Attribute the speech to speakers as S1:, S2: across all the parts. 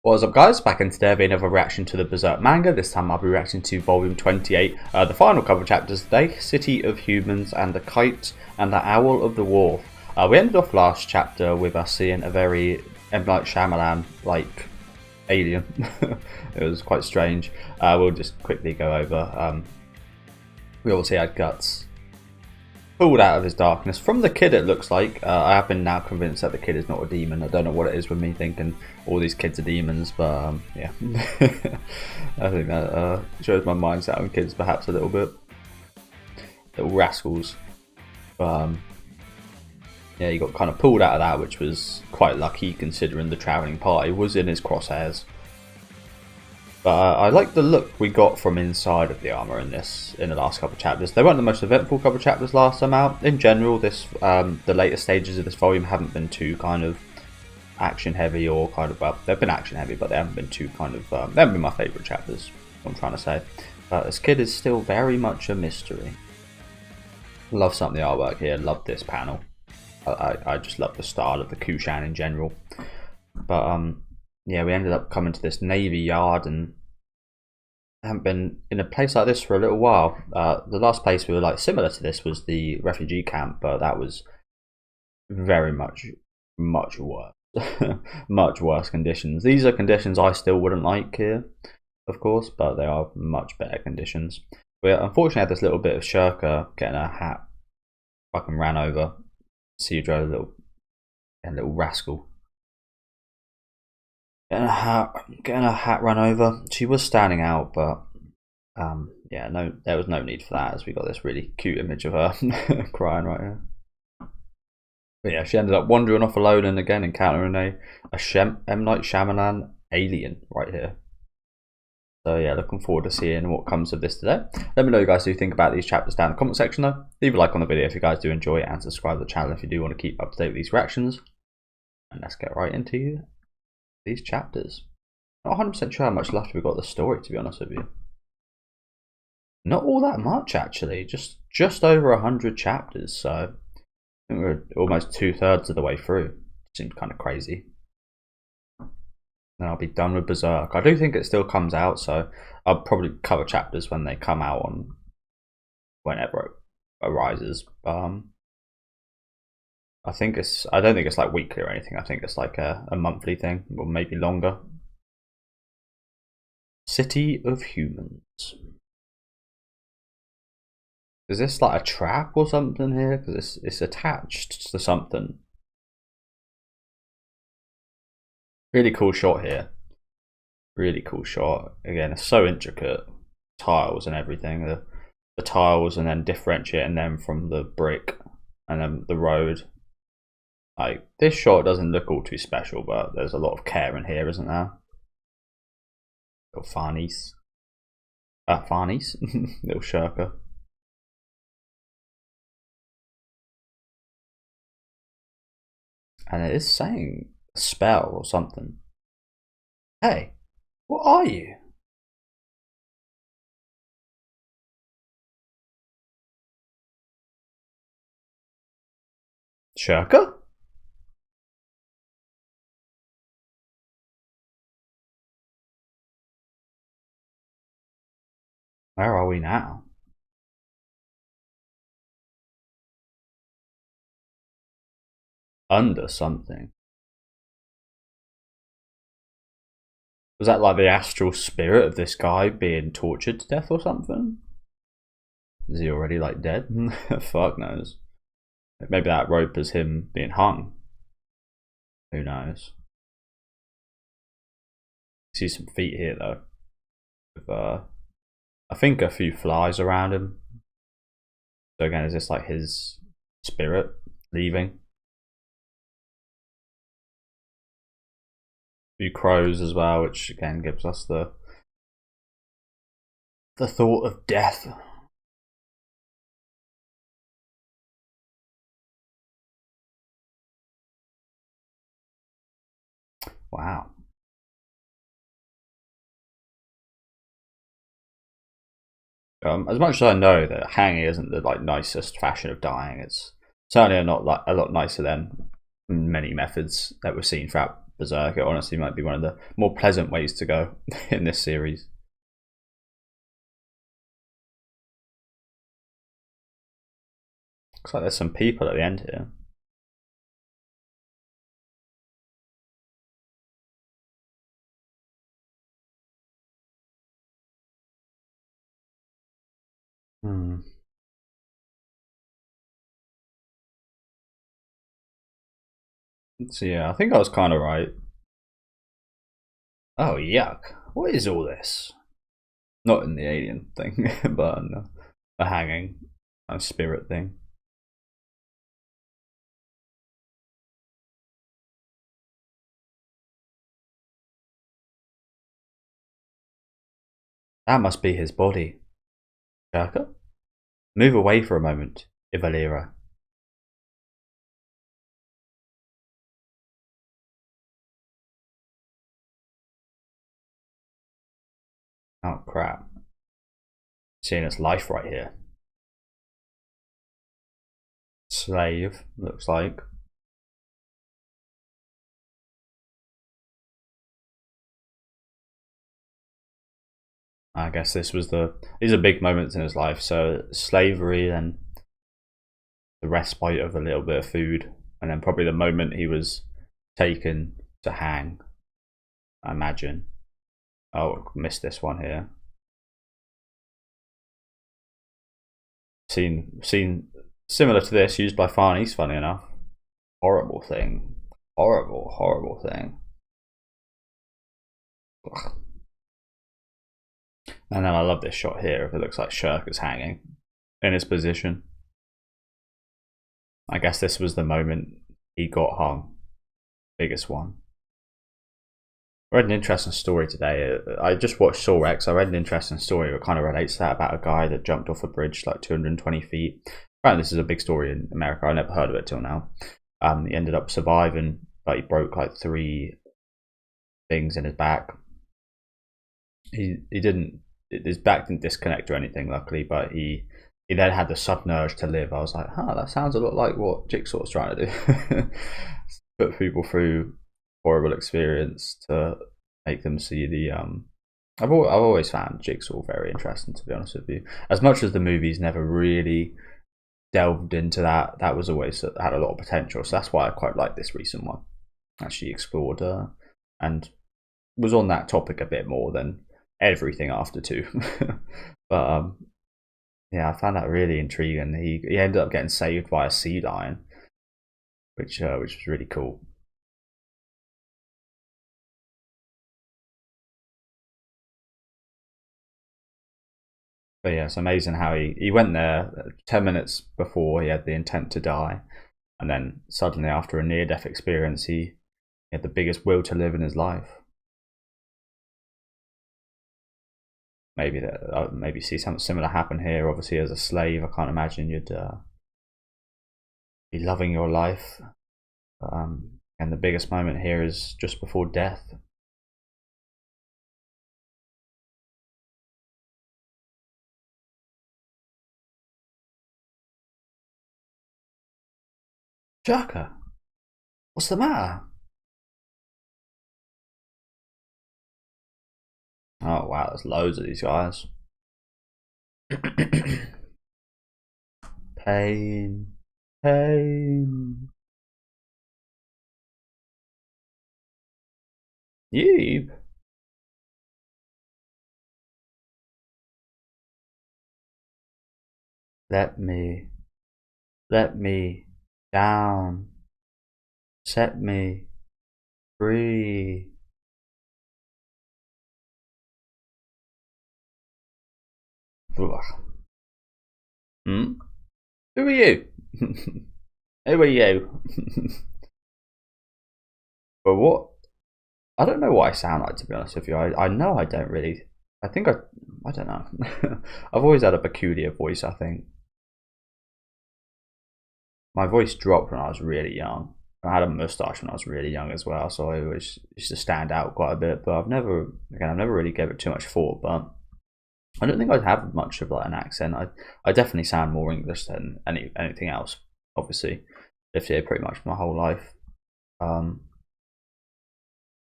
S1: What's up guys, back in today with another reaction to the Berserk manga. This time I'll be reacting to volume 28, the final couple of chapters today, City of Humans and the Kite and the Owl of the Wharf. We ended off last chapter with us seeing a very M. Night Shyamalan-like alien. It was quite strange. We'll just quickly go over. We obviously had guts pulled out of his darkness. From the kid it looks like. I have been now convinced that the kid is not a demon. I don't know what it is with me thinking all these kids are demons, but yeah. I think that shows my mindset on kids perhaps a little bit. Little rascals. But yeah, he got kind of pulled out of that, which was quite lucky considering the travelling party was in his crosshairs. But I like the look we got from inside of the armour in the last couple of chapters. They weren't the most eventful couple of chapters last time out. In general, the later stages of this volume haven't been too kind of action heavy, or kind of, well, they've been action heavy, but they haven't been too kind of, they haven't been my favourite chapters, what I'm trying to say. But this kid is still very much a mystery. Love some of the artwork here, love this panel. I just love the style of the kushan in general. But yeah, we ended up coming to this navy yard, and I haven't been in a place like this for a little while. The last place we were like similar to this was the refugee camp, but that was very much worse. Much worse conditions. These are conditions I still wouldn't like here, of course, but they are much better conditions. We unfortunately had this little bit of Schierke getting her hat fucking ran over. See, a little rascal. Getting a hat run over. She was standing out, but yeah, no, there was no need for that, as we got this really cute image of her crying right here. But yeah, she ended up wandering off alone and again encountering a M. Night Shyamalan alien right here. So yeah, looking forward to seeing what comes of this today. Let me know what you guys do think about these chapters down in the comment section though. Leave a like on the video if you guys do enjoy it, and subscribe to the channel if you do want to keep up to date with these reactions. And let's get right into these chapters. Not 100% sure how much left we've got the story, to be honest with you. Not all that much actually, just over 100 chapters, so I think we're almost 2/3 of the way through. Seems kind of crazy. Then I'll be done with Berserk. I do think it still comes out, so I'll probably cover chapters when they come out on whenever it arises. I don't think it's like weekly or anything. I think it's like a monthly thing, or maybe longer. City of Humans. Is this like a trap or something here? Because it's attached to something. Really cool shot here. Really cool shot. Again, it's so intricate. Tiles and everything. The tiles, and then differentiating them from the brick and then the road. Like, this shot doesn't look all too special, but there's a lot of care in here, isn't there? Little Farnies. Farnies? Little Schierke. And it is saying a spell or something. Hey, what are you? Schierke? Where are we now? Under something. Was that like the astral spirit of this guy being tortured to death or something? Is he already like dead? Fuck knows. Maybe that rope is him being hung. Who knows? See some feet here though. With I think a few flies around him. So again, is this like his spirit leaving? A few crows as well, which again gives us the thought of death. Wow. As much as I know that hanging isn't the like nicest fashion of dying, it's certainly a lot nicer than many methods that we've seen throughout Berserk. It honestly might be one of the more pleasant ways to go in this series. Looks like there's some people at the end here. So yeah, I think I was kind of right. Oh, yuck. What is all this? Not in the alien thing, but the hanging and spirit thing. That must be his body. Schierke? Move away for a moment, Ivalira. Oh crap. Seeing its life right here. Slave, looks like. I guess these are big moments in his life. So slavery, then the respite of a little bit of food, and then probably the moment he was taken to hang, I imagine. Oh, missed this one here. Seen similar to this used by Farnies, funny enough. Horrible thing. Horrible thing. Ugh. And then I love this shot here. If it looks like Schierke is hanging in his position. I guess this was the moment he got hung. Biggest one. I read an interesting story today. I just watched Saw X. I read an interesting story that kind of relates to that, about a guy that jumped off a bridge like 220 feet. Apparently this is a big story in America. I never heard of it till now. He ended up surviving, but he broke like 3 things in his back. His back didn't disconnect or anything, luckily, but he then had the sudden urge to live. I was like, that sounds a lot like what Jigsaw's trying to do. Put people through horrible experience to make them see the I've always found Jigsaw very interesting, to be honest with you. As much as the movies never really delved into that was always had a lot of potential. So that's why I quite like this recent one. Actually explored and was on that topic a bit more than everything after 2. But yeah, I found that really intriguing. He ended up getting saved by a sea lion, which was really cool. But yeah, it's amazing how he went there 10 minutes before he had the intent to die, and then suddenly after a near-death experience he had the biggest will to live in his life. Maybe see something similar happen here. Obviously, as a slave, I can't imagine you'd be loving your life. And the biggest moment here is just before death. Schierke, what's the matter? Oh wow, there's loads of these guys. Pain. You. Let me down. Set me free. Hmm? Who are you? Who are you? But what? I don't know what I sound like, to be honest with you. I know I don't really. I think I don't know. I've always had a peculiar voice, I think. My voice dropped when I was really young. I had a moustache when I was really young as well, so I always used to stand out quite a bit. But I've never really gave it too much thought. But I don't think I'd have much of like an accent. I definitely sound more English than anything else. Obviously, lived here pretty much my whole life.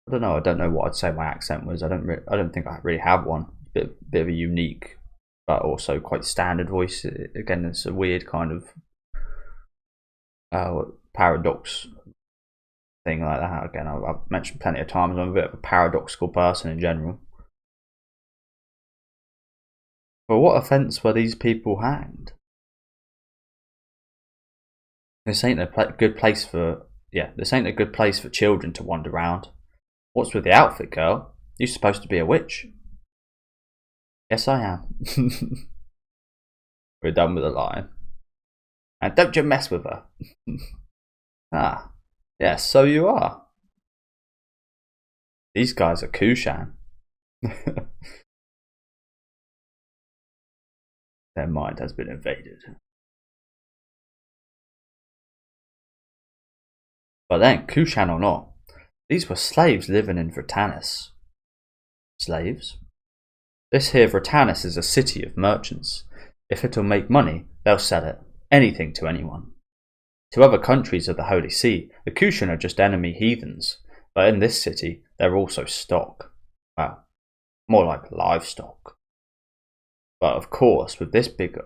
S1: I don't know. I don't know what I'd say my accent was. I don't think I really have one. Bit of a unique, but also quite standard voice. Again, it's a weird kind of paradox thing like that. Again, I've mentioned plenty of times. I'm a bit of a paradoxical person in general. For what offence were these people hanged? This ain't a good place for children to wander around. What's with the outfit, girl? You're supposed to be a witch. Yes, I am. We're done with the line. And don't you mess with her. Ah, yes, so you are. These guys are kushan. Their mind has been invaded. But then, kushan or not, these were slaves living in Vratannis. Slaves? This here Vratannis is a city of merchants. If it'll make money, they'll sell it. Anything to anyone. To other countries of the Holy See, the kushan are just enemy heathens. But in this city, they're also stock. Well, more like livestock. But of course, with this big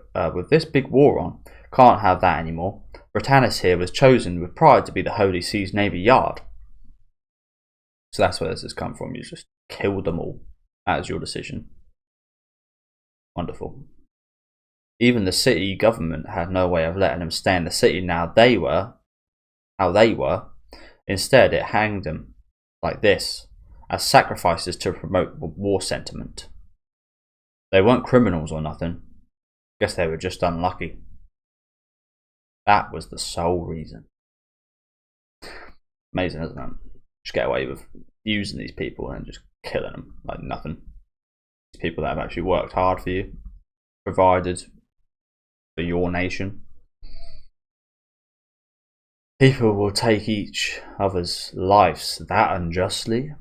S1: war on, can't have that anymore. Vratannis here was chosen with pride to be the Holy See's navy yard. So that's where this has come from. You just killed them all. That is your decision. Wonderful. Even the city government had no way of letting them stay in the city how they were. Instead, it hanged them like this, as sacrifices to promote war sentiment. They weren't criminals or nothing. Guess they were just unlucky. That was the sole reason. Amazing, isn't it? Just get away with using these people and just killing them like nothing. These people that have actually worked hard for you, provided for your nation. People will take each other's lives that unjustly.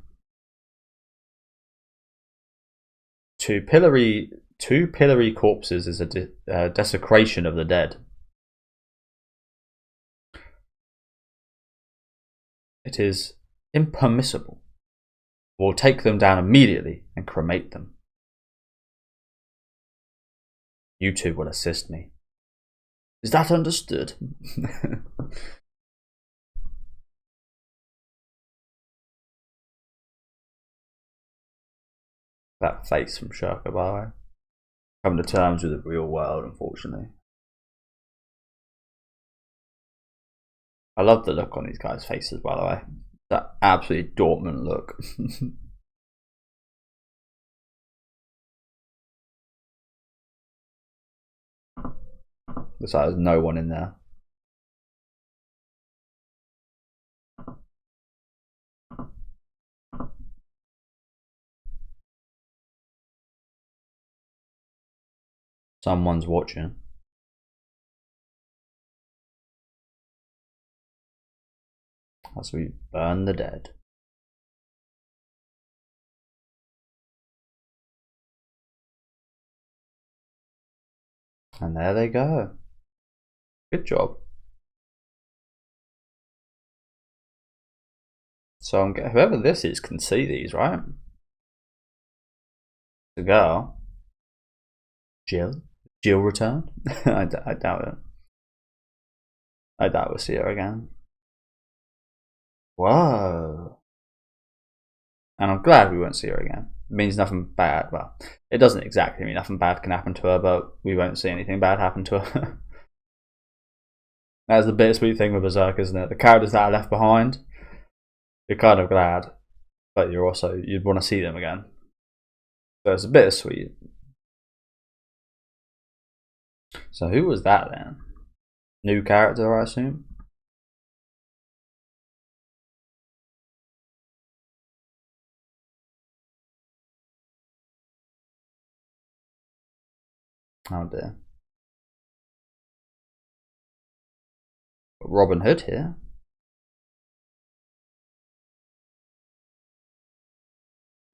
S1: Two pillory corpses is a desecration of the dead. It is impermissible. We'll take them down immediately and cremate them. You two will assist me. Is that understood? That face from Schierke, by the way. Coming to terms with the real world, unfortunately. I love the look on these guys' faces, by the way. That absolutely Dortmund look. Looks like there's no one in there. Someone's watching. As we burn the dead. And there they go. Good job. So whoever this is can see these, right? The girl. Jill returned? I doubt it. I doubt we'll see her again. Whoa. And I'm glad we won't see her again. It means nothing bad. Well, it doesn't exactly mean nothing bad can happen to her, but we won't see anything bad happen to her. That's the bittersweet thing with Berserk, isn't it? The characters that are left behind, you're kind of glad, but you'd want to see them again. So it's a bittersweet. So who was that then? New character, I assume? Oh dear. Robin Hood here.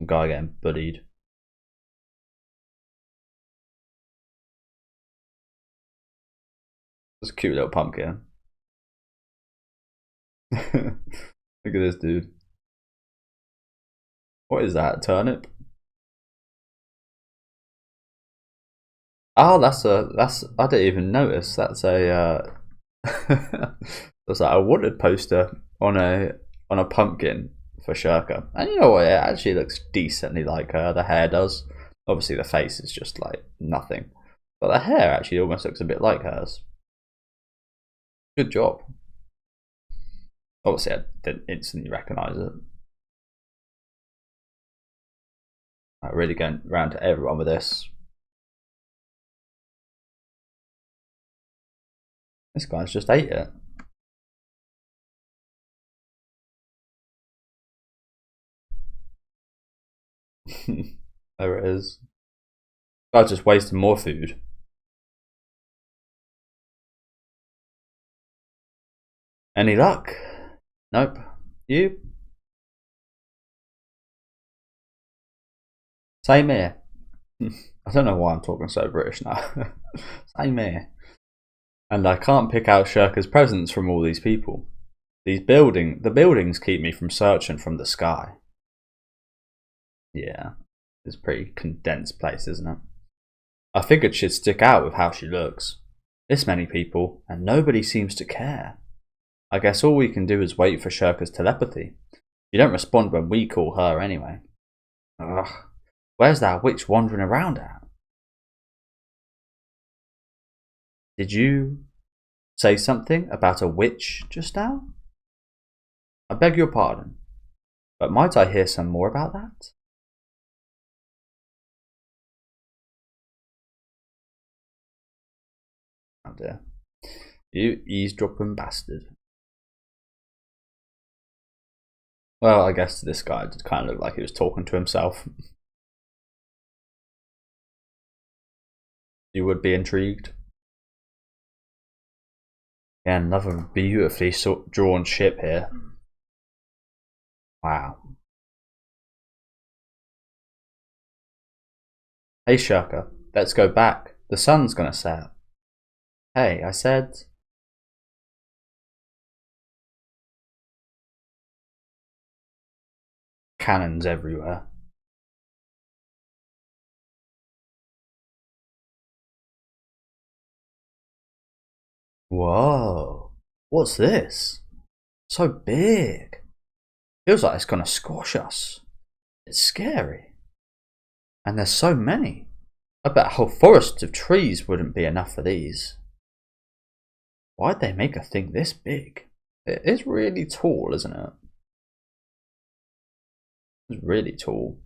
S1: Some guy getting bullied. This cute little pumpkin. Look at this dude. What is that? A turnip? Oh, that's I didn't even notice. That's a that's like a wanted poster on a pumpkin for Schierke. And you know what? It actually looks decently like her. The hair does. Obviously, the face is just like nothing, but the hair actually almost looks a bit like hers. Good job. Obviously, I didn't instantly recognise it. I'm really going round to everyone with this. This guy's just ate it. There it is. Guy's just wasting more food. Any luck? Nope. You? Same here. I don't know why I'm talking so British now. Same here. And I can't pick out Schierke's presence from all these people. The buildings keep me from searching from the sky. Yeah, it's a pretty condensed place, isn't it? I figured she'd stick out with how she looks. This many people, and nobody seems to care. I guess all we can do is wait for Schierke's telepathy. She don't respond when we call her anyway. Ugh, where's that witch wandering around at? Did you say something about a witch just now? I beg your pardon, but might I hear some more about that? Oh dear. You eavesdropping bastard. Well, I guess this guy did kind of look like he was talking to himself. You would be intrigued. Yeah, another beautifully drawn ship here. Wow. Hey Schierke, let's go back. The sun's gonna set. Hey, I said... Cannons everywhere. Whoa, what's this? So big. Feels like it's gonna squash us. It's scary. And there's so many. I bet a whole forest of trees wouldn't be enough for these. Why'd they make a thing this big? It is really tall, isn't it? It's really tall.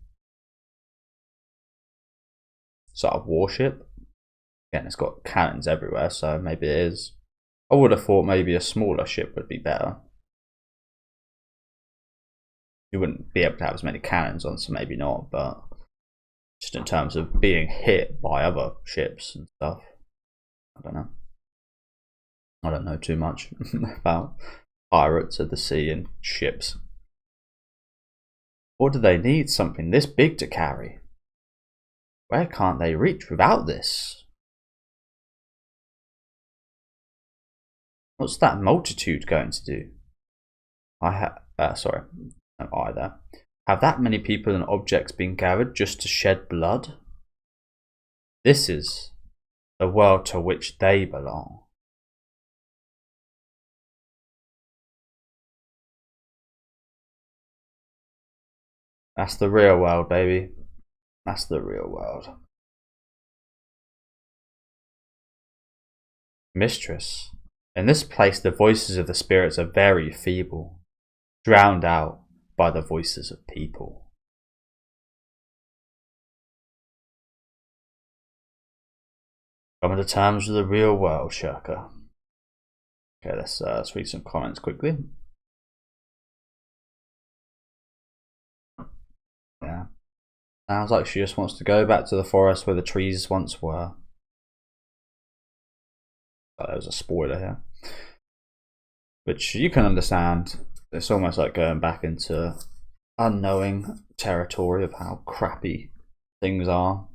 S1: It's like a warship. Again, it's got cannons everywhere, so maybe it is. I would have thought maybe a smaller ship would be better. You wouldn't be able to have as many cannons on, so maybe not, but just in terms of being hit by other ships and stuff, I don't know. I don't know too much about pirates of the sea and ships. Or do they need something this big to carry? Where can't they reach without this? What's that multitude going to do? Sorry, no I there. Have that many people and objects been gathered just to shed blood? This is the world to which they belong. That's the real world, baby. That's the real world. Mistress, in this place the voices of the spirits are very feeble, drowned out by the voices of people. Coming to terms with the real world, Schierke. Okay, let's read some comments quickly. Yeah. Sounds like she just wants to go back to the forest where the trees once were. Oh, there was a spoiler here. Which you can understand. It's almost like going back into unknowing territory of how crappy things are.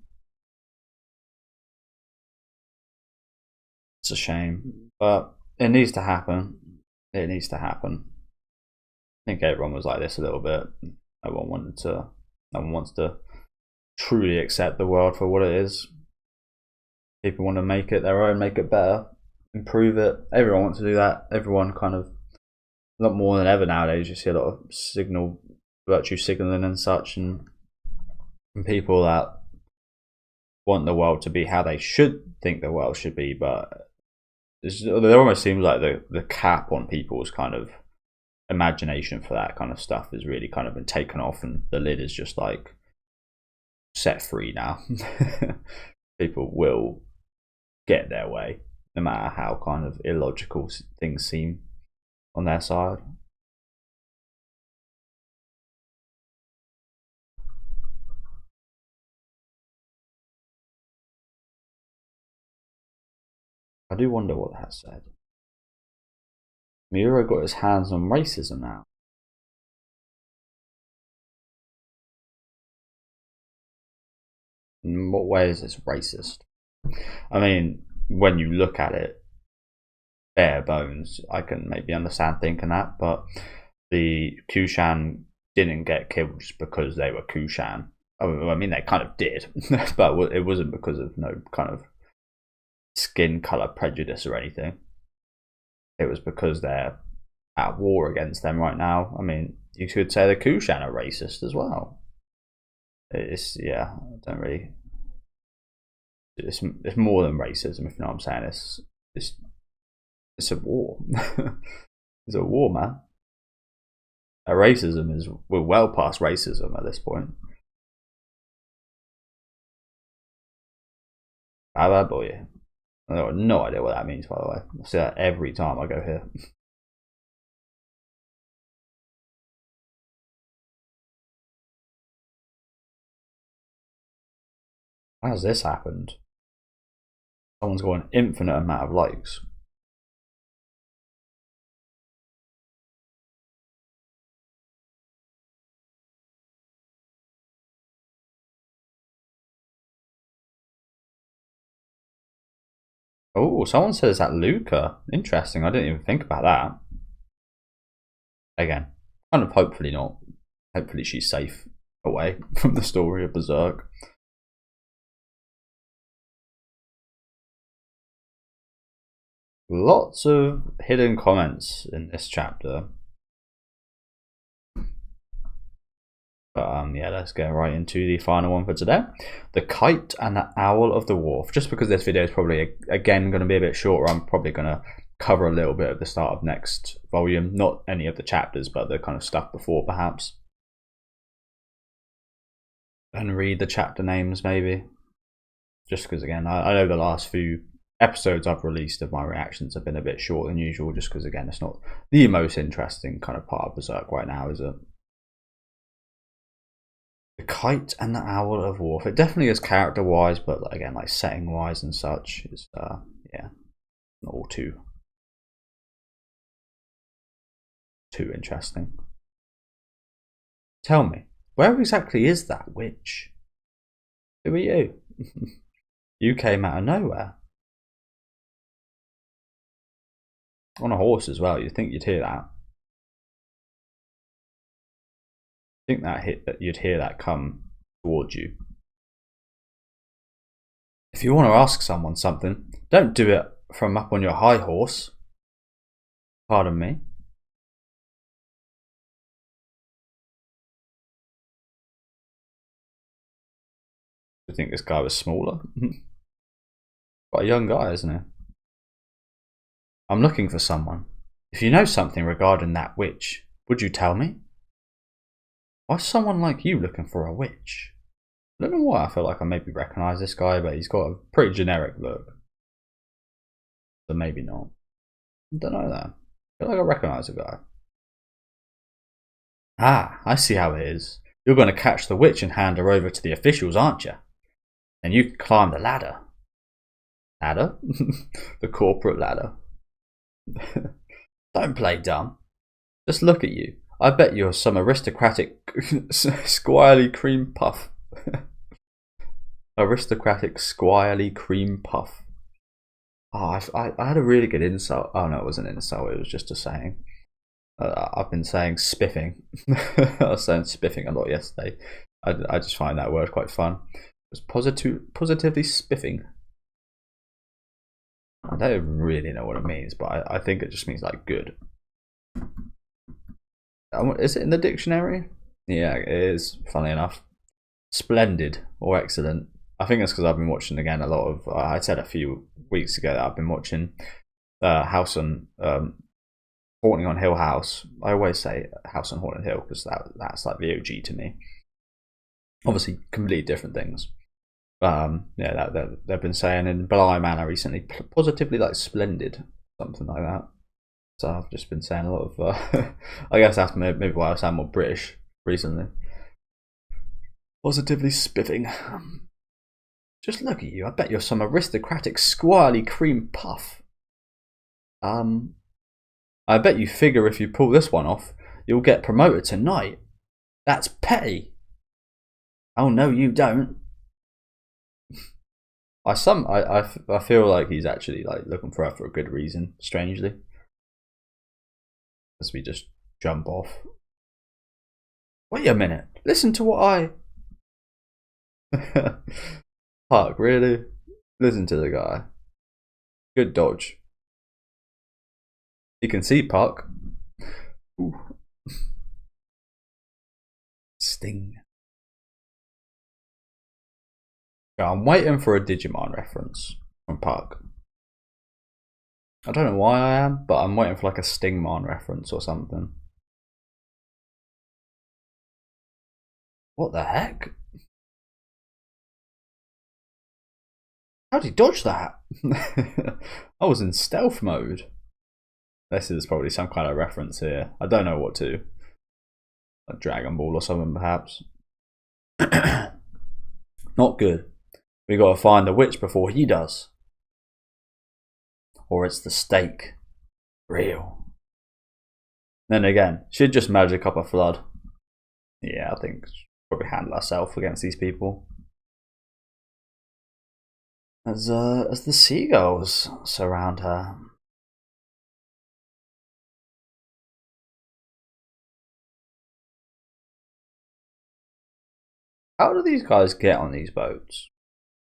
S1: It's a shame, but it needs to happen. It needs to happen. I think everyone was like this a little bit. No one wanted to No one wants to truly accept the world for what it is. People want to make it their own, make it better, improve it. Everyone wants to do that. Everyone kind of, a lot more than ever nowadays, you see a lot of virtue signaling and such, and people that want the world to be how they should think the world should be, but there almost seems like the cap on people's kind of imagination for that kind of stuff has really kind of been taken off, and the lid is just like set free now. People will get their way, no matter how kind of illogical things seem on their side. I do wonder what that said. Miura got his hands on racism now. In what way is this racist? I mean, when you look at it, bare bones, I can maybe understand thinking that, but the Kushan didn't get killed just because they were Kushan. I mean, they kind of did, but it wasn't because of no kind of skin color prejudice or anything. It was because they're at war against them right now. I mean, you could say the Kushan are racist as well. It's, yeah, I don't really. It's more than racism, if you know what I'm saying. It's a war. It's a war, man. Racism is, we're well past racism at this point. How bad boy? I have no idea what that means, by the way. I see that every time I go here. How's this happened? Someone's got an infinite amount of likes. Oh, someone says that Luca. Interesting. I didn't even think about that. Again, kind of hopefully not. Hopefully she's safe away from the story of Berserk. Lots of hidden comments in this chapter. But yeah, let's get right into the final one for today. The Kite and the Owl of the Wharf. Just because this video is probably, again, going to be a bit shorter, I'm probably going to cover a little bit of the start of next volume. Not any of the chapters, but the kind of stuff before, perhaps. And read the chapter names, maybe. Just because, again, I know the last few episodes I've released of my reactions have been a bit shorter than usual, just because, again, it's not the most interesting kind of part of Berserk right now, is it? The Kite and the Owl of Wharf. It definitely is character wise, but again, like setting wise and such, is yeah, not all too interesting. Tell me, where exactly is that witch? Who are you? You came out of nowhere. On a horse as well. You'd think you'd hear that. I think that you'd hear that come towards you. If you want to ask someone something, don't do it from up on your high horse. Pardon me. I think this guy was smaller. Quite a young guy, isn't he? I'm looking for someone. If you know something regarding that witch, would you tell me? Why's someone like you looking for a witch? I don't know why I feel like I maybe recognise this guy, but he's got a pretty generic look. So maybe not. I don't know that. I feel like I recognise the guy. Ah, I see how it is. You're going to catch the witch and hand her over to the officials, aren't you? And you can climb the ladder. Ladder? The corporate ladder. Don't play dumb. Just look at you. I bet you're some aristocratic squirely cream puff. Aristocratic squirely cream puff. Oh, I had a really good insult. Oh no, it wasn't an insult, it was just a saying. I've been saying spiffing. I was saying spiffing a lot yesterday. I just find that word quite fun. It's positively spiffing. I don't really know what it means, but I think it just means like good. Is it in the dictionary? Yeah, it is, funny enough. Splendid or excellent. I think it's because I've been watching again a lot of, I said a few weeks ago that I've been watching House on Haunting on Hill House. I always say House on Haunted Hill because that's like the OG to me. Obviously, completely different things. Yeah, that they've been saying in Bly Manor recently, positively like splendid, something like that. So I've just been saying a lot of. I guess that's maybe why I sound more British recently. Positively spiffing. Just look at you. I bet you're some aristocratic, squirly cream puff. I bet you figure if you pull this one off, you'll get promoted tonight. That's petty. Oh no, you don't. I feel like he's actually like looking for her for a good reason, strangely. As we just jump off. Wait a minute. Listen to what I Park, really? Listen to the guy. Good dodge. You can see Park. Ooh. Sting. I'm waiting for a Digimon reference from Park. I don't know why I am, but I'm waiting for like a Stingmon reference or something. What the heck? How'd he dodge that? I was in stealth mode. This is probably some kind of reference here. I don't know what to. Like Dragon Ball or something, perhaps. Not good. We gotta find the witch before he does. Or it's the stake. Real. Then again, she'd just magic up a flood. Yeah, I think she'll probably handle herself against these people. As the seagulls surround her. How do these guys get on these boats?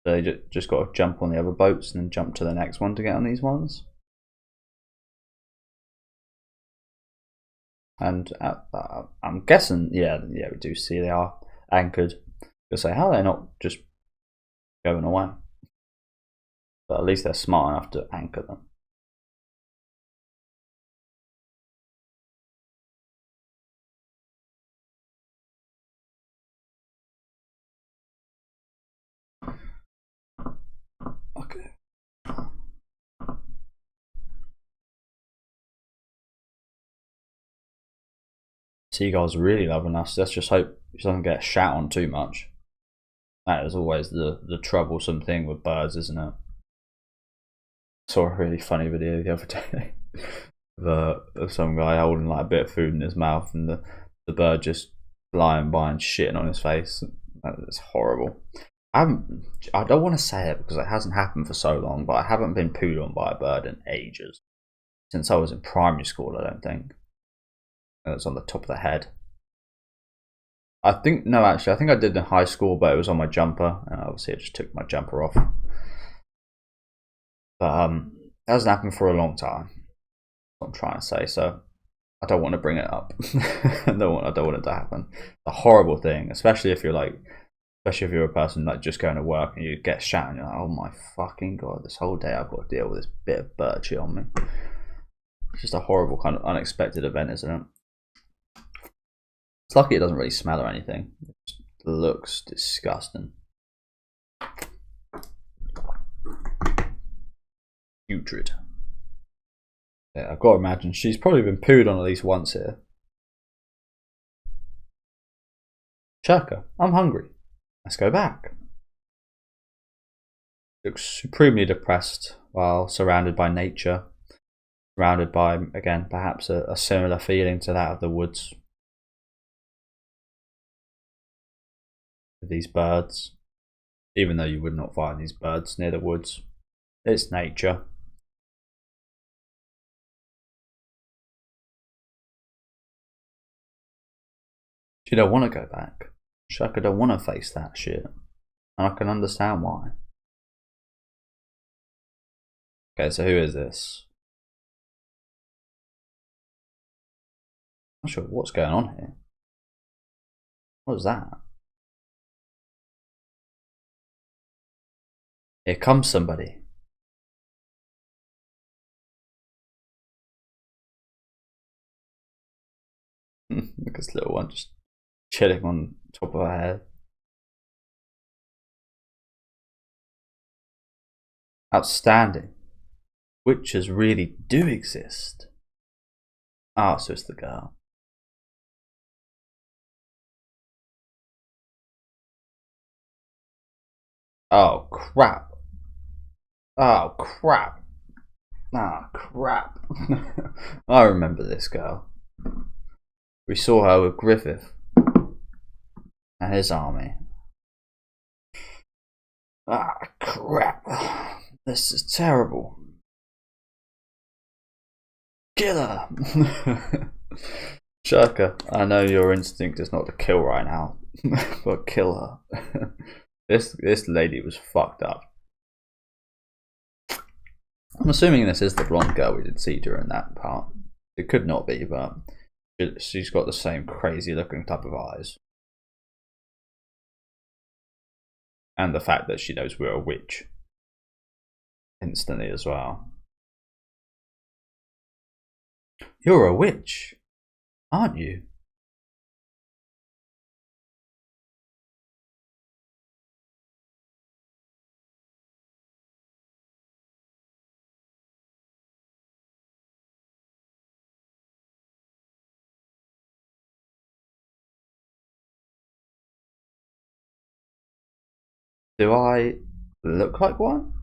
S1: They just got to jump on the other boats and then jump to the next one to get on these ones? And I'm guessing, yeah, we do see they are anchored. You'll say, how are they not just going away? But at least they're smart enough to anchor them. Okay. Seagull's really loving us. Let's just hope she doesn't get shat on too much. That is always the troublesome thing with birds, isn't it? I saw a really funny video the other day of some guy holding like a bit of food in his mouth and the bird just flying by and shitting on his face. That's horrible. I don't want to say it because it hasn't happened for so long, but I haven't been pooed on by a bird in ages. Since I was in primary school, I don't think. It's on the top of the head. I think, no, actually, I think I did in high school, but it was on my jumper, and obviously I just took my jumper off. But that hasn't happened for a long time. That's what I'm trying to say, so I don't want to bring it up. I don't want it to happen. It's a horrible thing, especially if you're a person like just going to work and you get shat and you're like, oh my fucking god, this whole day I've got to deal with this bit of bird shit on me. It's just a horrible kind of unexpected event, isn't it? It's lucky it doesn't really smell or anything. It just looks disgusting. Putrid. Yeah, I've got to imagine she's probably been pooed on at least once here. Schierke, I'm hungry. Let's go back. Looks supremely depressed while surrounded by nature. Surrounded by, again, perhaps a similar feeling to that of the woods. These birds, even though you would not find these birds near the woods, it's nature. She don't want to go back. Schierke don't want to face that shit. And I can understand why. Okay, so who is this? I'm not sure what's going on here. What was that? Here comes somebody. Look at this little one just chilling on top of her head. Outstanding. Witches really do exist. Ah, so it's the girl. Oh crap. Oh crap. Ah crap. I remember this girl. We saw her with Griffith and his army. Ah crap. This is terrible. Kill her. Schierke, I know your instinct is not to kill right now, but kill her. This lady was fucked up. I'm assuming this is the blonde girl we did see during that part. It could not be, but she's got the same crazy looking type of eyes. And the fact that she knows we're a witch. Instantly as well. You're a witch, aren't you? Do I look like one?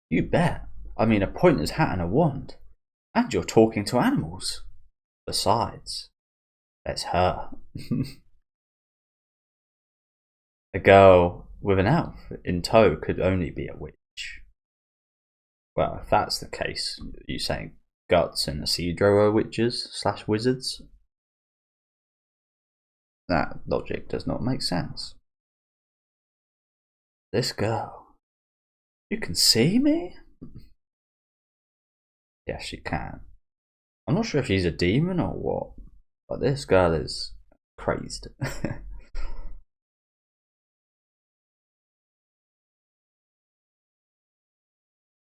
S1: You bet. I mean, a pointer's hat and a wand. And you're talking to animals. Besides, there's her. A girl with an elf in tow could only be a witch. Well, if that's the case, you're saying Guts and Isidro are witches / wizards? That logic does not make sense. This girl. You can see me? Yes, she can. I'm not sure if she's a demon or what, but this girl is crazed.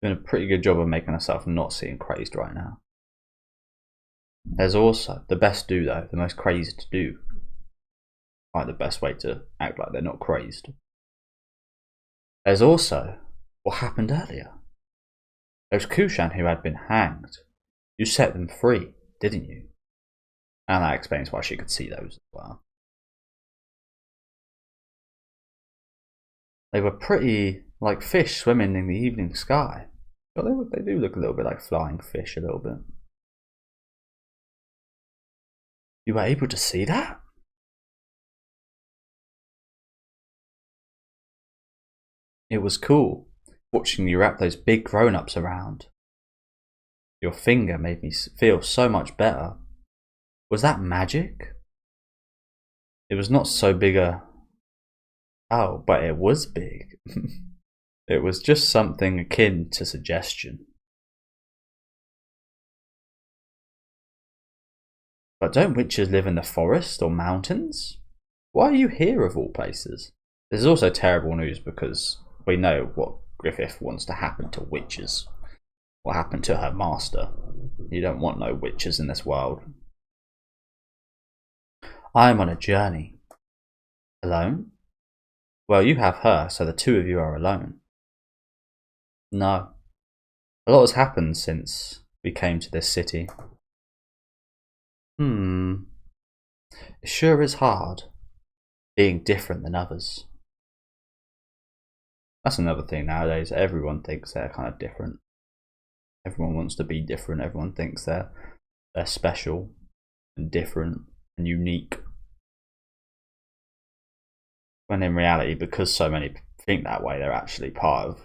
S1: Doing a pretty good job of making herself not seem crazed right now. There's also the best do though, the most crazed do. Like the best way to act like they're not crazed. There's also what happened earlier. Those kushan who had been hanged. You set them free, didn't you? And that explains why she could see those as well. They were pretty like fish swimming in the evening sky. But they do look a little bit like flying fish, a little bit. You were able to see that? It was cool, watching you wrap those big grown-ups around. Your finger made me feel so much better. Was that magic? It was not so big a... Oh, but it was big. It was just something akin to suggestion. But don't witches live in the forest or mountains? Why are you here of all places? This is also terrible news because we know what Griffith wants to happen to witches. What happened to her master. You don't want no witches in this world. I am on a journey. Alone? Well, you have her, so the two of you are alone. No. A lot has happened since we came to this city. It sure is hard, being different than others. That's another thing nowadays. Everyone thinks they're kind of different. Everyone wants to be different. Everyone thinks they're special and different and unique. When in reality, because so many think that way, they're actually part of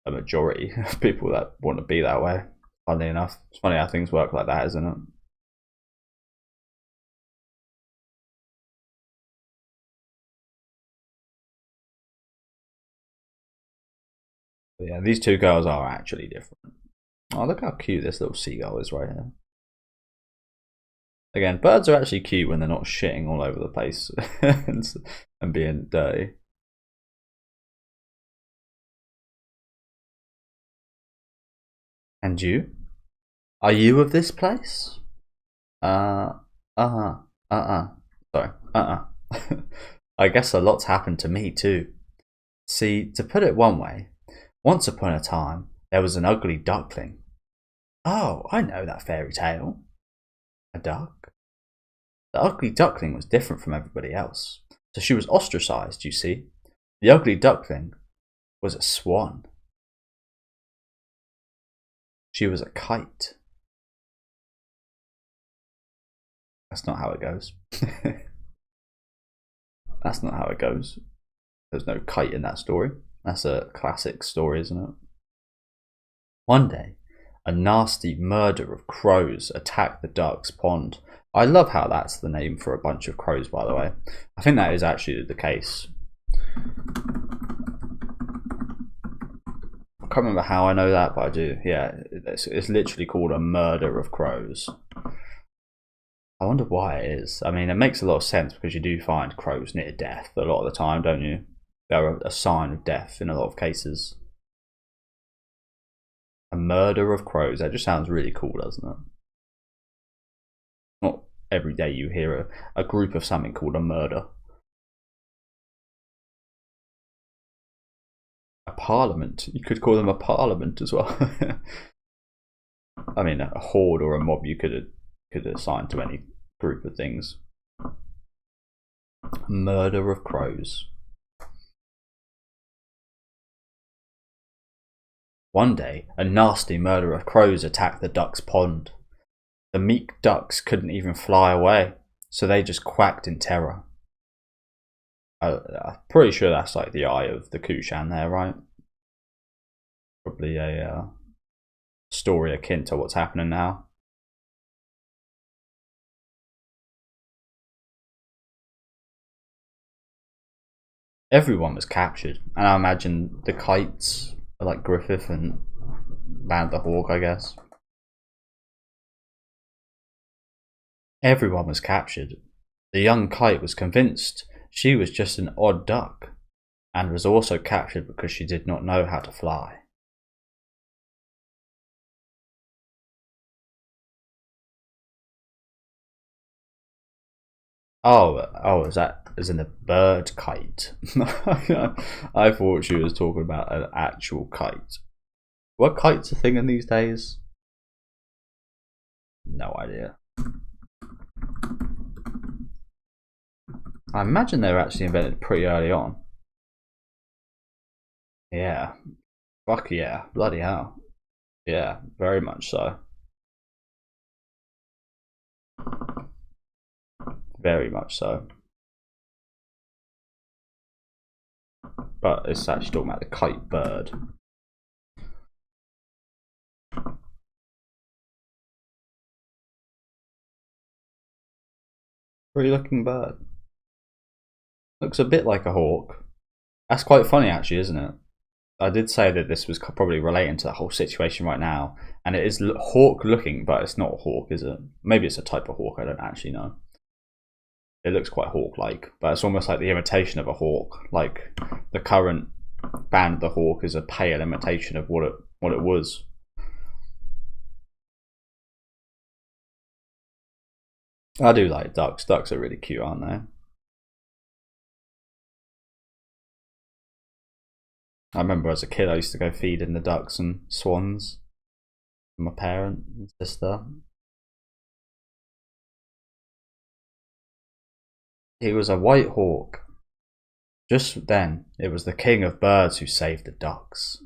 S1: a majority of people that want to be that way. Funnily enough, it's funny how things work like that, isn't it? But yeah, these two girls are actually different. Oh, look how cute this little seagull is right here. Again, birds are actually cute when they're not shitting all over the place and being dirty. And you? Are you of this place? Sorry, I guess a lot's happened to me too. See, to put it one way, once upon a time, there was an ugly duckling. Oh, I know that fairy tale. A duck? The ugly duckling was different from everybody else, so she was ostracized, you see. The ugly duckling was a swan. She was a kite. That's not how it goes. That's not how it goes. There's no kite in that story. That's a classic story, isn't it? One day, a nasty murder of crows attacked the duck's pond. I love how that's the name for a bunch of crows, by the way. I think that is actually the case. I can't remember how I know that, but I do. Yeah, it's literally called a murder of crows. I wonder why it is. I mean, it makes a lot of sense because you do find crows near death a lot of the time, don't you? They're a sign of death in a lot of cases. A murder of crows. That just sounds really cool, doesn't it? Not every day you hear a group of something called a murder. A parliament. You could call them a parliament as well. I mean, a horde or a mob you could assign to any group of things. Murder of crows. One day, a nasty murder of crows attacked the duck's pond. The meek ducks couldn't even fly away, so they just quacked in terror. I'm pretty sure that's like the eye of the kushan there, right? Probably a story akin to what's happening now. Everyone was captured, and I imagine the kites are like Griffith and Band the Hawk, I guess. Everyone was captured. The young kite was convinced she was just an odd duck, and was also captured because she did not know how to fly. Oh, is that as in the bird kite? I thought she was talking about an actual kite. What kite's a thing in these days? No idea. I imagine they were actually invented pretty early on. Yeah. Fuck yeah. Bloody hell. Yeah, very much so. Very much so. But it's actually talking about the kite bird. Pretty looking bird. Looks a bit like a hawk. That's quite funny actually, isn't it? I did say that this was probably relating to the whole situation right now, and it is hawk looking, but it's not a hawk, is it? Maybe it's a type of hawk, I don't actually know. It looks quite hawk-like, but it's almost like the imitation of a hawk. Like the current Band the Hawk is a pale imitation of what it was. I do like ducks. Ducks are really cute, aren't they? I remember as a kid I used to go feeding the ducks and swans with my parent and sister. He was a white hawk. Just then, it was the king of birds who saved the ducks.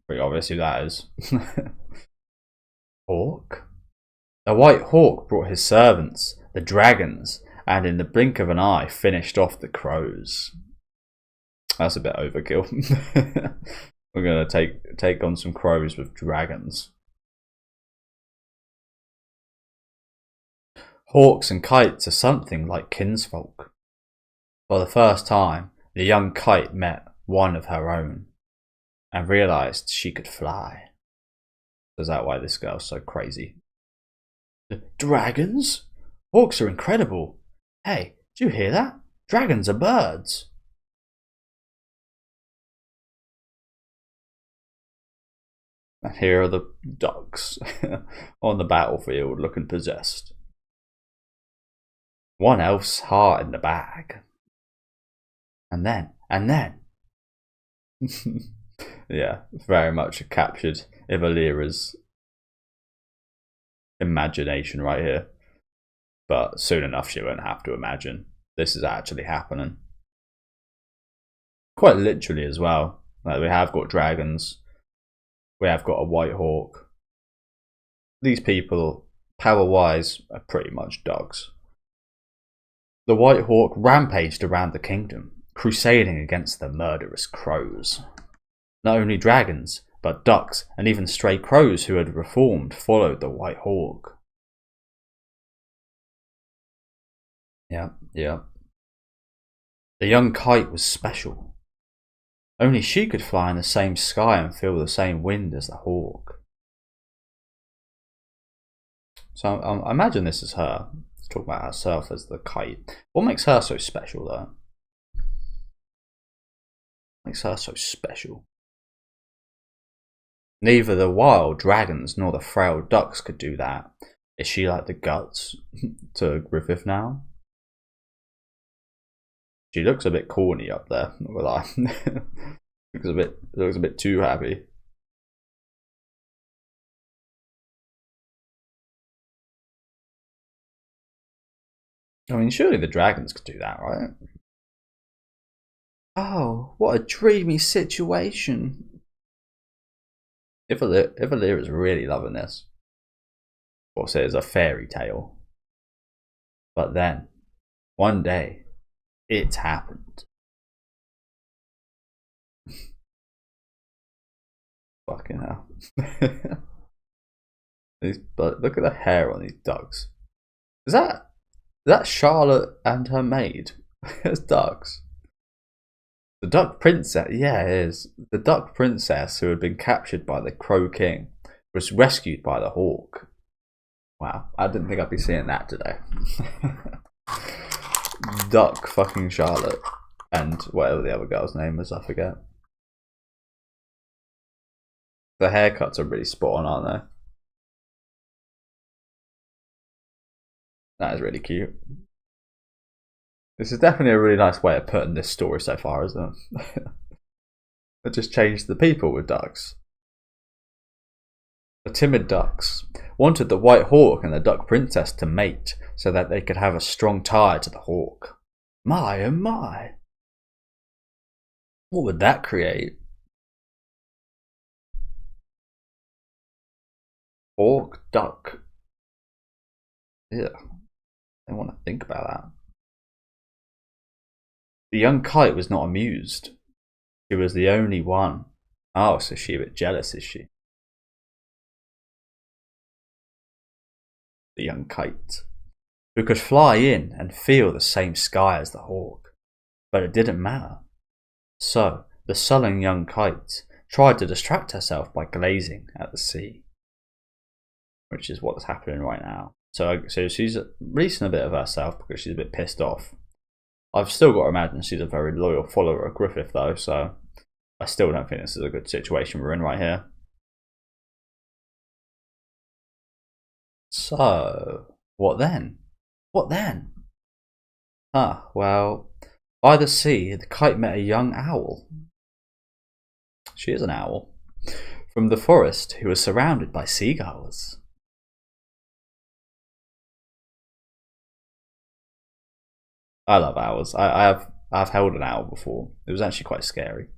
S1: Pretty obvious who that is. Hawk? The white hawk brought his servants, the dragons, and in the blink of an eye finished off the crows. That's a bit overkill. We're gonna take on some crows with dragons. Hawks and kites are something like kinsfolk. For the first time, the young kite met one of her own and realised she could fly. Is that why this girl's so crazy? Dragons? Hawks are incredible. Hey, do you hear that? Dragons are birds. And here are the ducks on the battlefield looking possessed. One elf's heart in the bag. And then. Yeah, very much captured Ivalira's imagination right here. But soon enough she won't have to imagine. This is actually happening. Quite literally as well. Like, we have got dragons. We have got a white hawk. These people, power-wise, are pretty much dogs. The white hawk rampaged around the kingdom, crusading against the murderous crows. Not only dragons, but ducks and even stray crows who had reformed followed the white hawk. Yeah. The young kite was special. Only she could fly in the same sky and feel the same wind as the hawk. So I imagine this is her. Let's talk about herself as the kite. What makes her so special though? Makes her so special. Neither the wild dragons nor the frail ducks could do that. Is she like the guts to Griffith now? She looks a bit corny up there, not gonna lie. looks a bit too happy. I mean, surely the dragons could do that, right? Oh, what a dreamy situation. Ivalira is really loving this. Of course, it is a fairy tale. But then, one day, it happened. Fucking hell. Look at the hair on these ducks. Is that Charlotte and her maid? It's ducks. The duck princess, yeah, it is. The duck princess who had been captured by the Crow King was rescued by the hawk. Wow, I didn't think I'd be seeing that today. Duck fucking Charlotte and whatever the other girl's name is, I forget. The haircuts are really spot on, aren't they? That is really cute. This is definitely a really nice way of putting this story so far, isn't it? It just changed the people with ducks. The timid ducks wanted the white hawk and the duck princess to mate so that they could have a strong tie to the hawk. My oh my! What would that create? Hawk, duck. Yeah, I want to think about that. The young kite was not amused. She was the only one. Oh, so she's a bit jealous, is she? The young kite, who could fly in and feel the same sky as the hawk. But it didn't matter. So, the sullen young kite tried to distract herself by gazing at the sea. Which is what's happening right now. So she's releasing a bit of herself because she's a bit pissed off. I've still got to imagine she's a very loyal follower of Griffith though, so I still don't think this is a good situation we're in right here. So, what then? What then? Well, by the sea, the kite met a young owl. She is an owl. From the forest, who was surrounded by seagulls. I love owls. I've held an owl before. It was actually quite scary.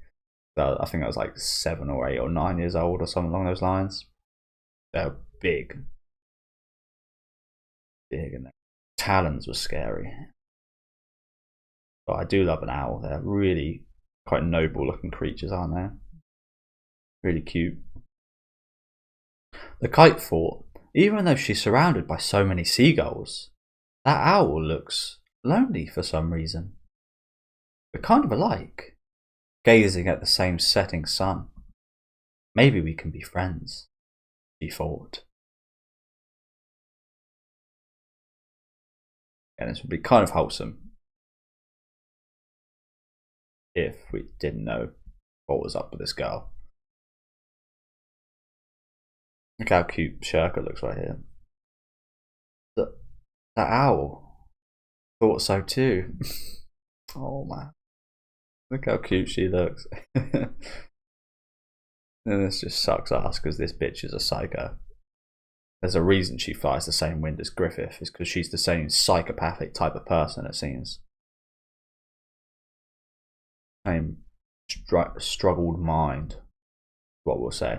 S1: So I think I was like 7 or 8 or 9 years old or something along those lines. They're big. Big, and their talons were scary. But I do love an owl. They're really quite noble looking creatures, aren't they? Really cute. The kite thought, even though she's surrounded by so many seagulls, That owl looks lonely for some reason. We're kind of alike, gazing at the same setting sun. Maybe we can be friends, she thought. And this would be kind of wholesome if we didn't know what was up with this girl. Look how cute Schierke looks right here. The owl thought so too. Oh man, look how cute she looks. And this just sucks ass because this bitch is a psycho. There's a reason she flies the same wind as Griffith, is because she's the same psychopathic type of person, it seems. Same struggled mind, what we'll say.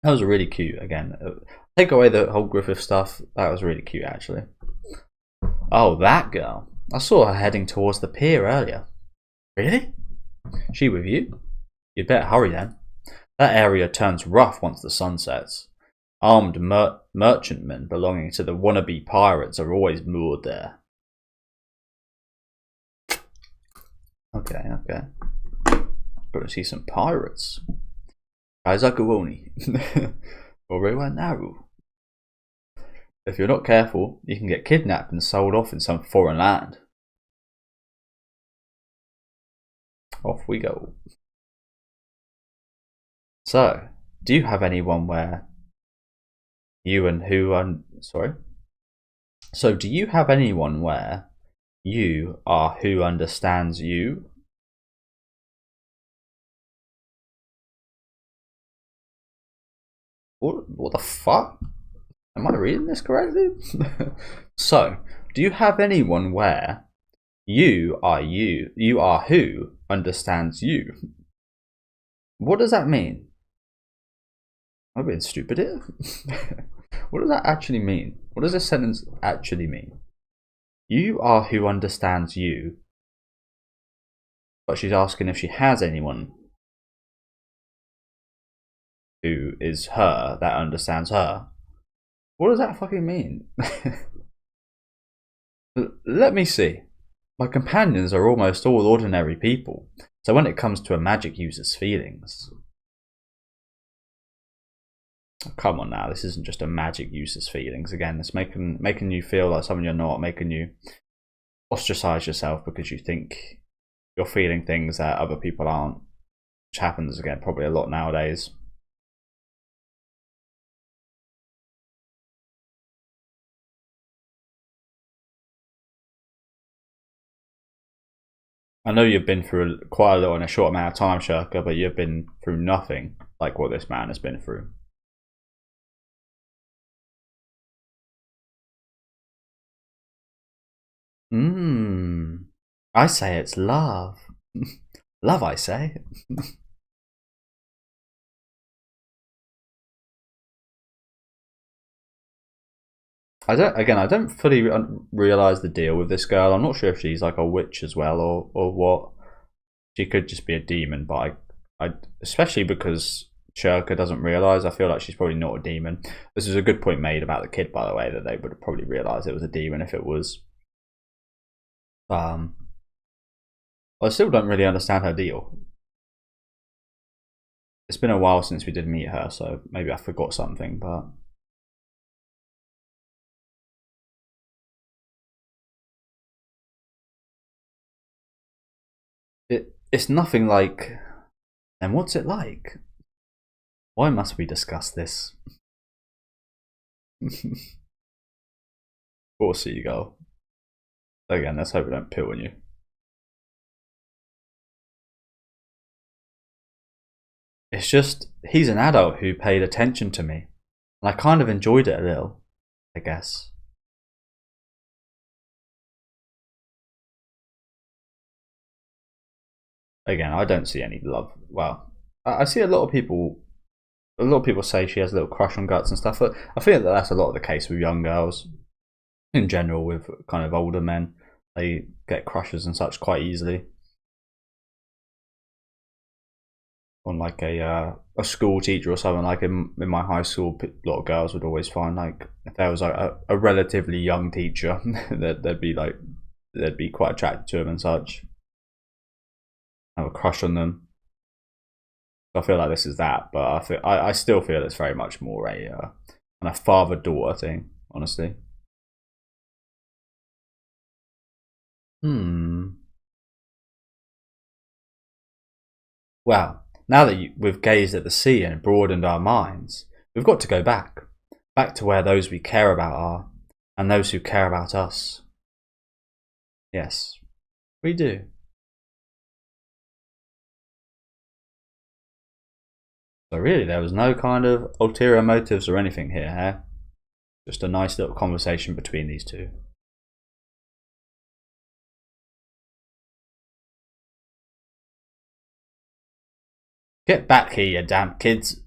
S1: That was really cute, again. Take away the whole Griffith stuff, that was really cute, actually. Oh, that girl. I saw her heading towards the pier earlier. Really? She with you? You'd better hurry then. That area turns rough once the sun sets. Armed merchantmen belonging to the wannabe pirates are always moored there. Okay. Gotta see some pirates. Kaizakuoni. Orewa Naru. If you're not careful, you can get kidnapped and sold off in some foreign land. Off we go. So, do you have anyone where you and who So do you have anyone where you are who understands you? What the fuck? Am I reading this correctly? So, do you have anyone where you are who understands you? What does that mean? I've been stupid here. What does that actually mean? What does this sentence actually mean? You are who understands you. But she's asking if she has anyone who is her that understands her. What does that fucking mean? Let me see. My companions are almost all ordinary people, so when it comes to a magic user's feelings... Oh, come on now, this isn't just a magic user's feelings. Again, it's making you feel like someone you're not, making you ostracize yourself because you think you're feeling things that other people aren't, which happens again probably a lot nowadays. I know you've been through quite a lot in a short amount of time, Schierke, but you've been through nothing like what this man has been through. I say it's love. Love, I say. I don't fully realise the deal with this girl. I'm not sure if she's like a witch as well or what. She could just be a demon, but I especially because Schierke doesn't realise, I feel like she's probably not a demon. This is a good point made about the kid, by the way, that they would have probably realised it was a demon if it was. I still don't really understand her deal. It's been a while since we did meet her, so maybe I forgot something, but... It's nothing like... And what's it like? Why must we discuss this? Poor seagull. Again, let's hope we don't pill on you. It's just, he's an adult who paid attention to me. And I kind of enjoyed it a little, I guess. Again, I don't see any love. Well, I see a lot of people say she has a little crush on Guts and stuff, but I feel that that's a lot of the case with young girls. In general, with kind of older men, they get crushes and such quite easily. on like a school teacher or something. Like in my high school, a lot of girls would always find like if there was like a relatively young teacher, they'd be quite attracted to him and such. Have a crush on them. I feel like this is that, but I still feel it's very much more a kind of father-daughter thing, honestly. Well, now that we've gazed at the sea and broadened our minds, we've got to go back to where those we care about are, and those who care about us. Yes, we do. So really, there was no kind of ulterior motives or anything here, eh? Just a nice little conversation between these two. Get back here, you damn kids.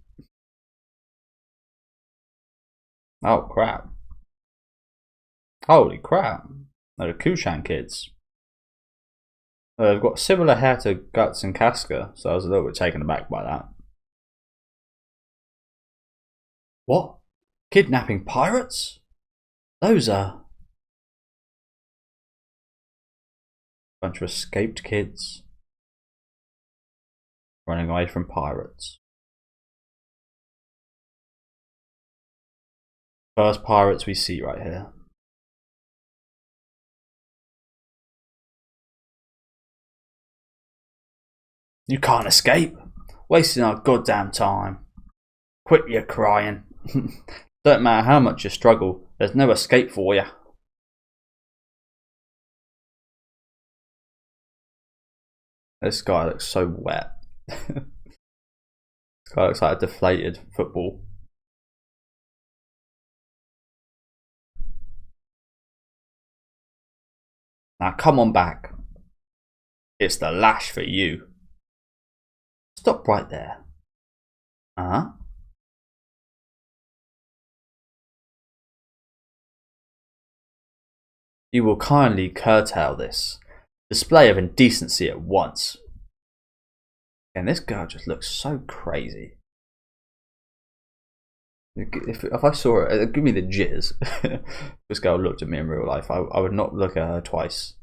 S1: Oh, crap. Holy crap. They're the Kushan kids. They've got similar hair to Guts and Casca, so I was a little bit taken aback by that. What? Kidnapping pirates? Those are... bunch of escaped kids running away from pirates. First pirates we see right here. You can't escape. Wasting our goddamn time. Quit your crying. Don't matter how much you struggle, there's no escape for you. This guy looks so wet. This guy looks like a deflated football. Now come on back. It's the lash for you. Stop right there. Uh-huh. You will kindly curtail this display of indecency at once. And this girl just looks so crazy. If I saw her, it'd give me the jizz. If this girl looked at me in real life, I would not look at her twice.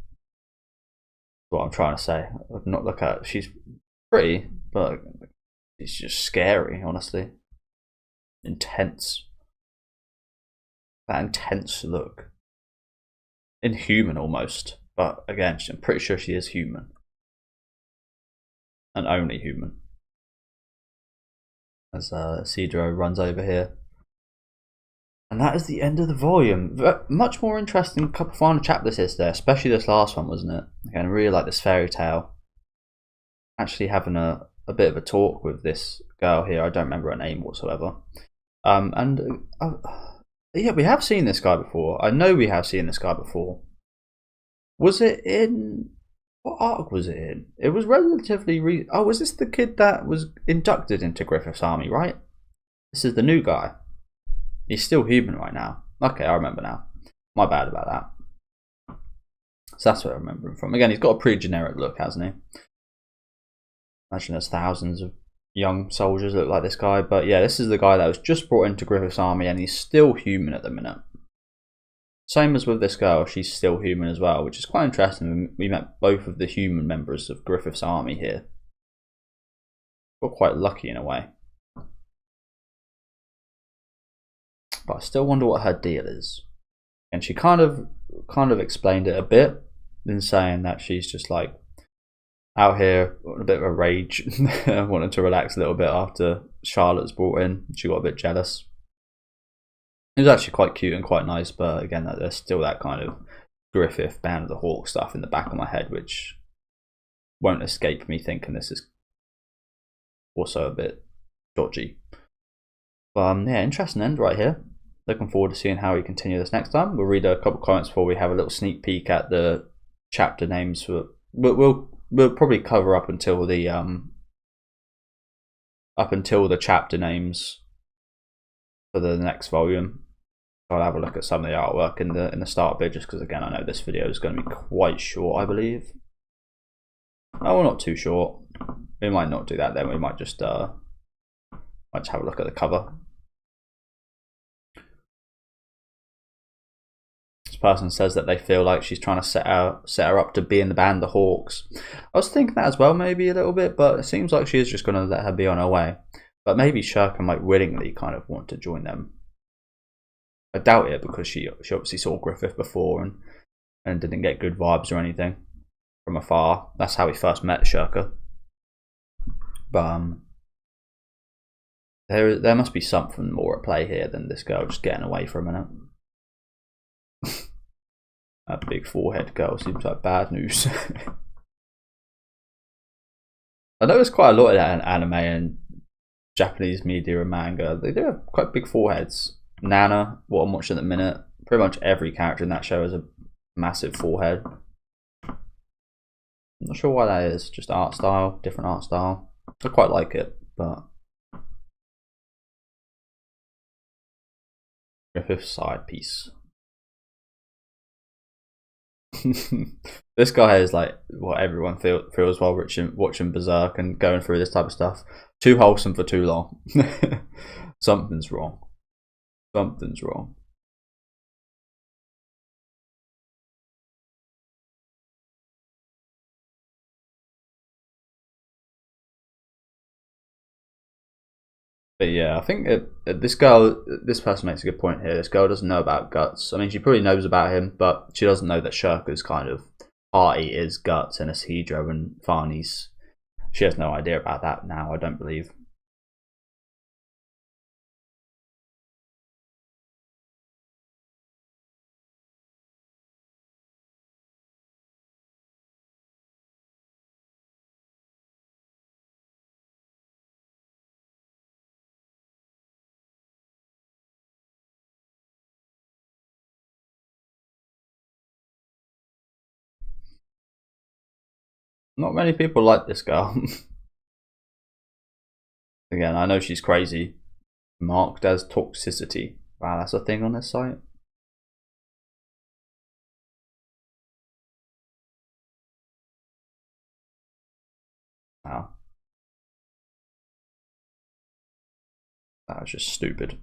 S1: That's what I'm trying to say. I would not look at her. She's pretty, but she's just scary, honestly. Intense. That intense look. Inhuman almost. But again, I'm pretty sure she is human. And only human. As Cedro runs over here. And that is the end of the volume. Much more interesting couple of final chapters is there, especially this last one, wasn't it? Again, I really like this fairy tale. Actually having a bit of a talk with this girl here. I don't remember her name whatsoever. Yeah, we have seen this guy before. I know we have seen this guy before. Was it in... what arc was it in? It was relatively... oh, was this the kid that was inducted into Griffiths' army, right? This is the new guy. He's still human right now. Okay, I remember now. My bad about that. So that's where I remember him from. Again, he's got a pretty generic look, hasn't he? Imagine there's thousands of young soldiers that look like this guy. But yeah, this is the guy that was just brought into Griffiths' army, and he's still human at the minute. Same as with this girl, she's still human as well, which is quite interesting. We met both of the human members of Griffiths' army here. Got quite lucky in a way. But I still wonder what her deal is. And she kind of explained it a bit in saying that she's just like out here on a bit of a rage, wanted to relax a little bit after Charlotte's brought in. She got a bit jealous. It was actually quite cute and quite nice, but again, there's still that kind of Griffith Band of the Hawk stuff in the back of my head, which won't escape me thinking this is also a bit dodgy. But yeah, interesting end right here. Looking forward to seeing how we continue this next time. We'll read a couple comments before we have a little sneak peek at the chapter names for. But we'll probably cover up until the chapter names for the next volume. I'll have a look at some of the artwork in the start bit, just because again I know this video is going to be quite short, I believe. Oh, well, not too short. We might not do that then. We might just have a look at the cover. This person says that they feel like she's trying to set her up to be in the band the Hawks. I was thinking that as well, maybe a little bit, but it seems like she is just going to let her be on her way. But maybe Schierke might willingly kind of want to join them. I doubt it, because she obviously saw Griffith before and didn't get good vibes or anything from afar. That's how we first met Schierke. But there must be something more at play here than this girl just getting away for a minute. A big forehead girl seems like bad news. I noticed quite a lot of that in anime and Japanese media and manga. They do have quite big foreheads. Nana, what I'm watching at the minute, pretty much every character in that show has a massive forehead. I'm not sure why that is. Just art style, different art style. I quite like it, but Griffith's side piece. This guy is like what everyone feels while watching Berserk and going through this type of stuff. Too wholesome for too long. Something's wrong. Something's wrong. But yeah, I think this person makes a good point here. This girl doesn't know about Guts. I mean, she probably knows about him, but she doesn't know that Schierke's kind of party is Guts and Ashidra and Vratannis. She has no idea about that now, I don't believe. Not many people like this girl. Again, I know she's crazy. Marked as toxicity. Wow, that's a thing on this site. Wow. That was just stupid.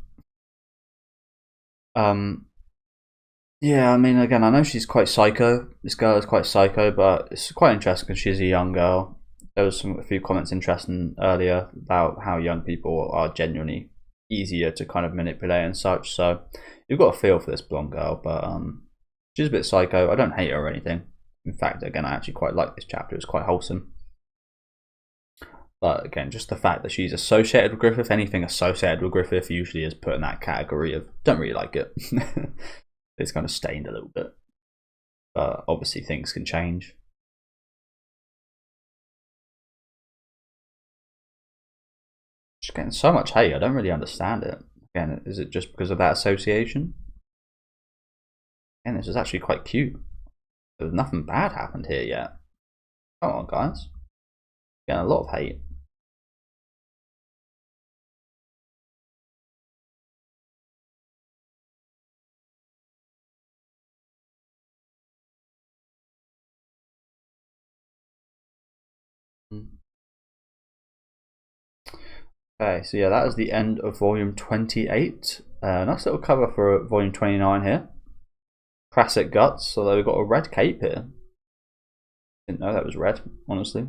S1: Yeah, I mean, again, I know she's quite psycho. This girl is quite psycho, but it's quite interesting because she's a young girl. There was a few comments interesting earlier about how young people are genuinely easier to kind of manipulate and such. So you've got a feel for this blonde girl, but she's a bit psycho. I don't hate her or anything. In fact, again, I actually quite like this chapter. It's quite wholesome. But again, just the fact that she's associated with Griffith, anything associated with Griffith usually is put in that category of don't really like it. It's kind of stained a little bit, but obviously things can change. Just getting so much hate, I don't really understand it. Again, is it just because of that association? And this is actually quite cute. There's nothing bad happened here yet. Come on, guys. Getting a lot of hate. Okay, so yeah, that is the end of volume 28. Nice little cover for volume 29 here. Classic Guts, although we've got a red cape here. Didn't know that was red, honestly.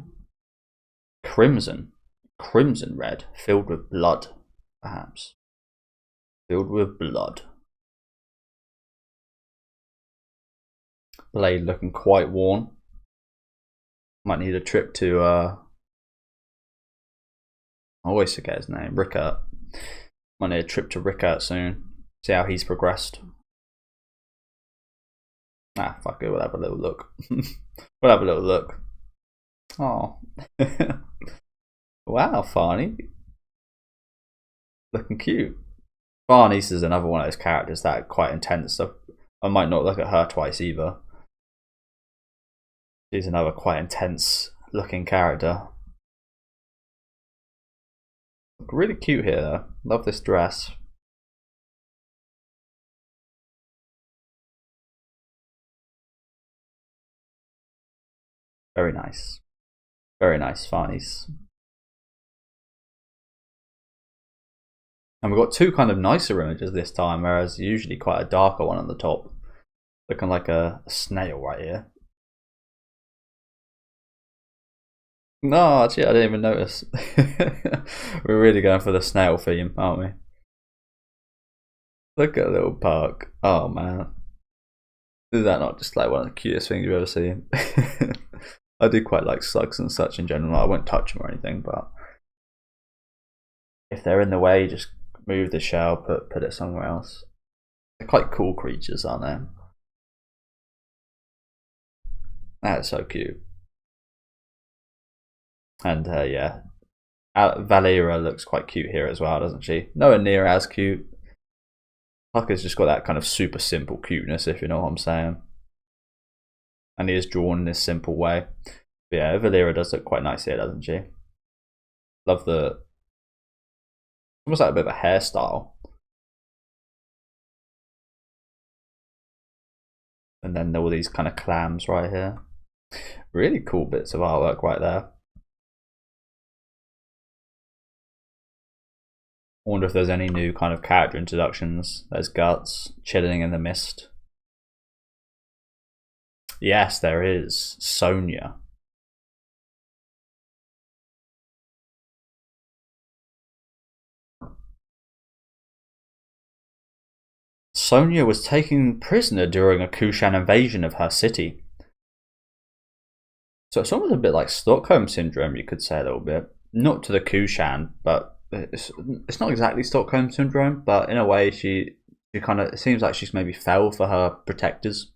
S1: Crimson. Crimson red, filled with blood, perhaps. Filled with blood. Blade looking quite worn. Might need a trip to I always forget his name, Rickert. Might need a trip to Rickert soon. See how he's progressed. Ah, fuck it, we'll have a little look. We'll have a little look. Oh. Wow, Farney. Looking cute. Farnese is another one of those characters that are quite intense. So I might not look at her twice either. She's another quite intense looking character. Really cute here though. Love this dress. Very nice. Very nice, Farnies. And we've got two kind of nicer images this time, whereas usually quite a darker one on the top. Looking like a snail right here. No, actually, I didn't even notice. We're really going for the snail theme, aren't we? Look at the little park. Oh man. Is that not just like one of the cutest things you've ever seen? I do quite like slugs and such in general. I won't touch them or anything, but if they're in the way, just move the shell, put it somewhere else. They're quite cool creatures, aren't they? That's so cute. And yeah, Valera looks quite cute here as well, doesn't she? Nowhere near as cute. Tucker's just got that kind of super simple cuteness, if you know what I'm saying. And he is drawn in this simple way. But yeah, Valera does look quite nice here, doesn't she? Love the... almost like a bit of a hairstyle. And then all these kind of clams right here. Really cool bits of artwork right there. I wonder if there's any new kind of character introductions. There's Guts, chilling in the mist. Yes, there is. Sonia. Sonia was taken prisoner during a Kushan invasion of her city. So it's almost a bit like Stockholm Syndrome, you could say a little bit. Not to the Kushan, but it's not exactly Stockholm Syndrome, but in a way she kind of, it seems like she's maybe fell for her protectors,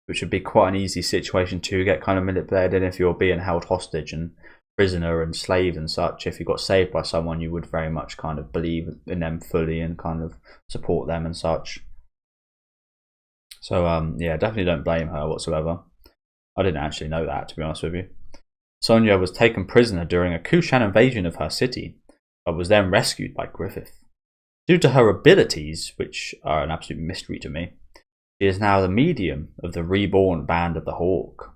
S1: which would be quite an easy situation to get kind of manipulated in if you're being held hostage and prisoner and slave and such. If you got saved by someone, you would very much kind of believe in them fully and kind of support them and such. So yeah, definitely don't blame her whatsoever. I didn't actually know that, to be honest with you. Sonia was taken prisoner during a Kushan invasion of her city, but was then rescued by Griffiths. Due to her abilities, which are an absolute mystery to me, she is now the medium of the reborn Band of the Hawk.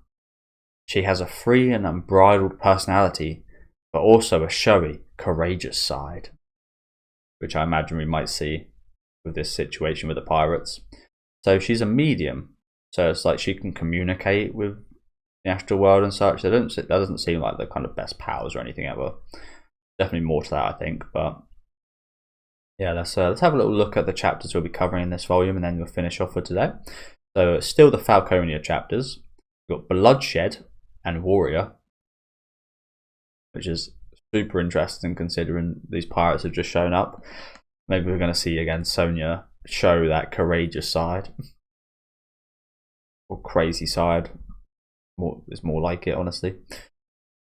S1: She has a free and unbridled personality, but also a showy, courageous side, which I imagine we might see with this situation with the pirates. So she's a medium, so it's like she can communicate with the astral world and such. That doesn't seem like the kind of best powers or anything ever. Definitely more to that, I think. But yeah, let's have a little look at the chapters we'll be covering in this volume, and then we'll finish off for today. So still the Falconia chapters. We've got Bloodshed and Warrior, which is super interesting considering these pirates have just shown up. Maybe we're going to see again Sonia show that courageous side, or crazy side. It's more like it, honestly.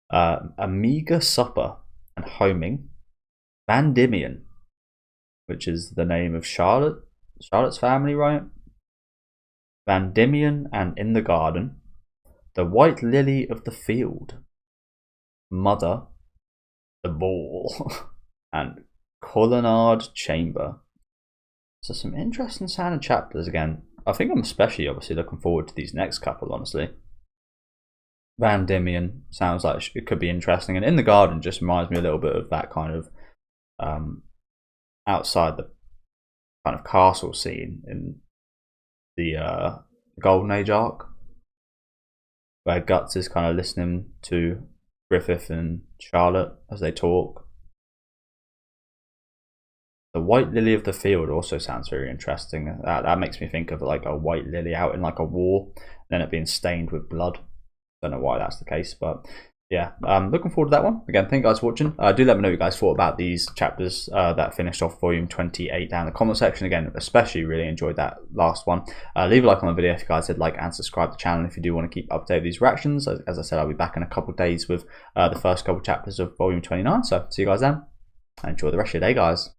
S1: Amiga Supper and Homing. Van Diemen, which is the name of Charlotte's family, right? Van Diemen and In the Garden. The White Lily of the Field. Mother. The Ball. And Colonnade Chamber. So some interesting sounding chapters again. I think I'm especially obviously looking forward to these next couple, honestly. Van Diemen sounds like it could be interesting, and In the Garden just reminds me a little bit of that kind of outside the kind of castle scene in the Golden Age arc, where Guts is kind of listening to Griffith and Charlotte as they talk. The White Lily of the Field also sounds very interesting. That makes me think of like a white lily out in like a war, then it being stained with blood. Don't know why that's the case, but yeah, looking forward to that one. Again, thank you guys for watching. Do let me know what you guys thought about these chapters that finished off volume 28 down in the comment section. Again, especially really enjoyed that last one. Leave a like on the video if you guys did like, and subscribe to the channel if you do want to keep up to date with these reactions. As I said, I'll be back in a couple of days with the first couple chapters of volume 29. So see you guys then, and enjoy the rest of your day, guys.